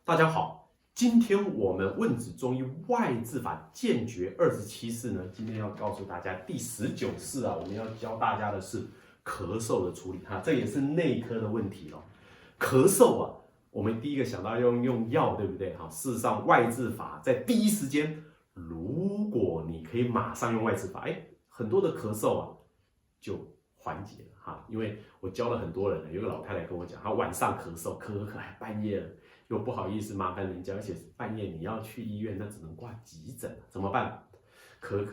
大家好，今天我们问子中医外治法健决27式呢，今天要告诉大家第19式啊，我们要教大家的是咳嗽的处理哈，这也是内科的问题咯。咳嗽啊，我们第一个想到要用药，对不对哈？事实上，外治法在第一时间，如果你可以马上用外治法，很多的咳嗽啊就缓解了哈。因为我教了很多人，有个老太太跟我讲，她晚上咳嗽，咳半夜了。又不好意思麻烦人家，而且半夜你要去医院，那只能挂急诊，怎么办？咳，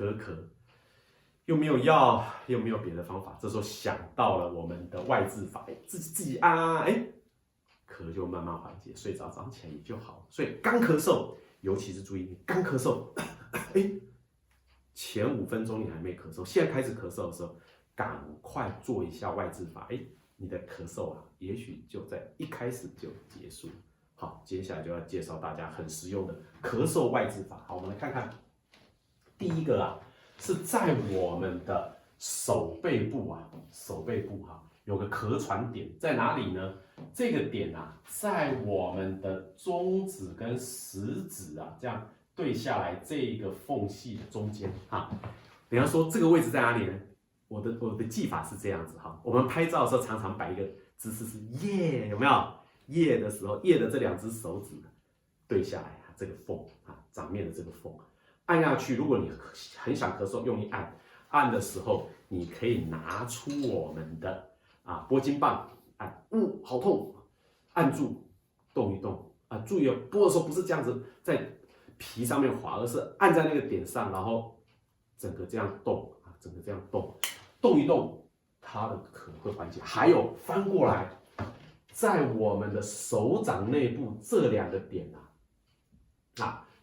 又没有药，又没有别的方法，这时候想到了我们的外治法，自己按，咳就慢慢缓解，睡着早上起来也就好了。所以刚咳嗽，尤其是注意，你刚咳嗽，前5分钟你还没咳嗽，现在开始咳嗽的时候，赶快做一下外治法，你的咳嗽啊，也许就在一开始就结束。好，接下来就要介绍大家很实用的咳嗽外治法。好，我们来看看，第一个啊，是在我们的手背部啊，有个咳喘点在哪里呢？这个点啊，在我们的中指跟食指啊，这样对下来这一个缝隙的中间哈。人家说这个位置在哪里呢？我的技法是这样子哈，我们拍照的时候常常摆一个姿势是耶，有没有？耶的时候，耶的这2只手指对下来这个缝啊，掌面的这个缝按下去。如果你很想咳嗽，用力按的时候，你可以拿出我们的拨筋棒按，好痛，按住，动一动啊。注意拨的时候不是这样子在皮上面滑，而是按在那个点上，然后整个这样动啊，动一动，它的咳会缓解。还有翻过来。在我们的手掌内部这2个点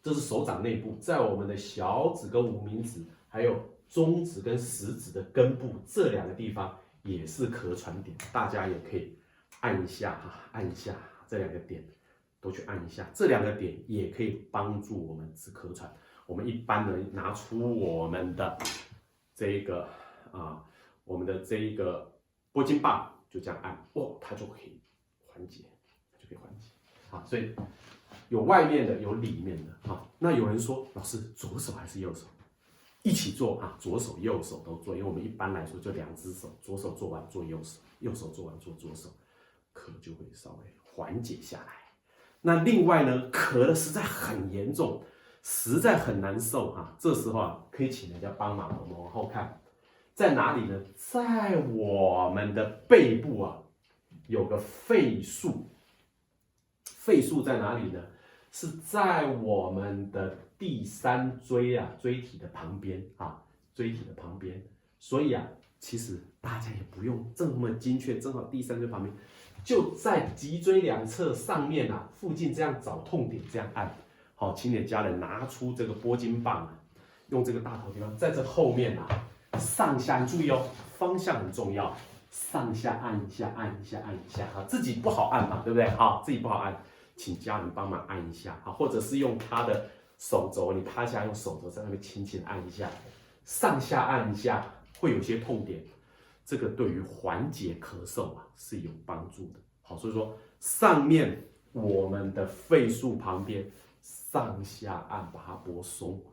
这是手掌内部，在我们的小指跟无名指，还有中指跟食指的根部这2个地方也是咳喘点，大家也可以按一下这2个点都去按一下，这2个点也可以帮助我们止咳喘。我们一般呢拿出我们的这个拨筋棒，就这样按，它就可以缓解，所以有外面的，有里面的那有人说，老师左手还是右手？一起做左手右手都做，因为我们一般来说就2只手，左手做完做右手，右手做完做左手，咳就会稍微缓解下来。那另外呢，咳的实在很严重，实在很难受这时候可以请人家帮忙。我们往后看，在哪里呢？在我们的背部有个肺腧，肺腧在哪里呢？是在我们的第3椎椎体的旁边所以其实大家也不用这么精确，正好第3椎旁边，就在脊椎2侧上面附近这样找痛点，这样按。好，请你的家人拿出这个拨筋棒用这个大头地方，在这后面上下，你注意方向很重要。上下按一下，自己不好按嘛，对不对？自己不好按，请家人帮忙按一下或者是用他的手肘，你趴下用手肘在那边轻轻按一下，上下按一下，会有些痛点，这个对于缓解咳嗽是有帮助的。好，所以说上面我们的肺腧旁边上下按，把它拨松，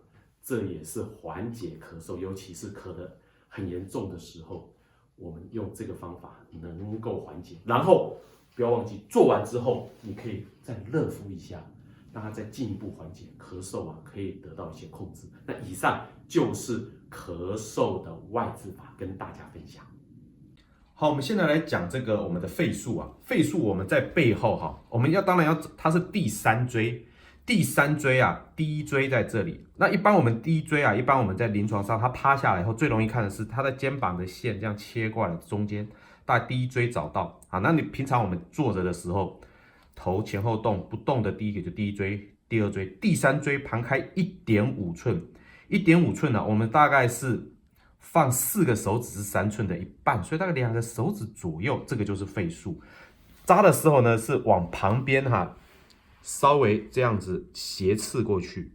这也是缓解咳嗽，尤其是咳得很严重的时候。我们用这个方法能够缓解，然后不要忘记做完之后，你可以再热敷一下，让它再进一步缓解咳嗽可以得到一些控制。那以上就是咳嗽的外治法，跟大家分享。好，我们现在来讲这个我们的肺腧肺腧我们在背后我们当然要，它是第3椎。第3椎第1椎在这里。那一般我们第1椎一般我们在临床上，它趴下来以后最容易看的是它的肩膀的线这样切过来的中间，大概第1椎找到那你平常我们坐着的时候，头前后动不动的第一个就第1椎、第2椎、第3椎旁开1.5寸，1.5寸我们大概是放4个手指是3寸的1半，所以大概2个手指左右，这个就是肺腧。扎的时候呢是往旁边稍微这样子斜刺过去，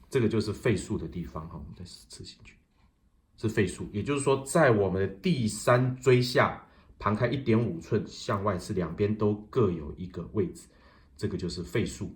这个就是肺腧的地方我们再刺进去，是肺腧。也就是说，在我们的第3椎下旁开1.5寸，向外是两边都各有一个位置，这个就是肺数。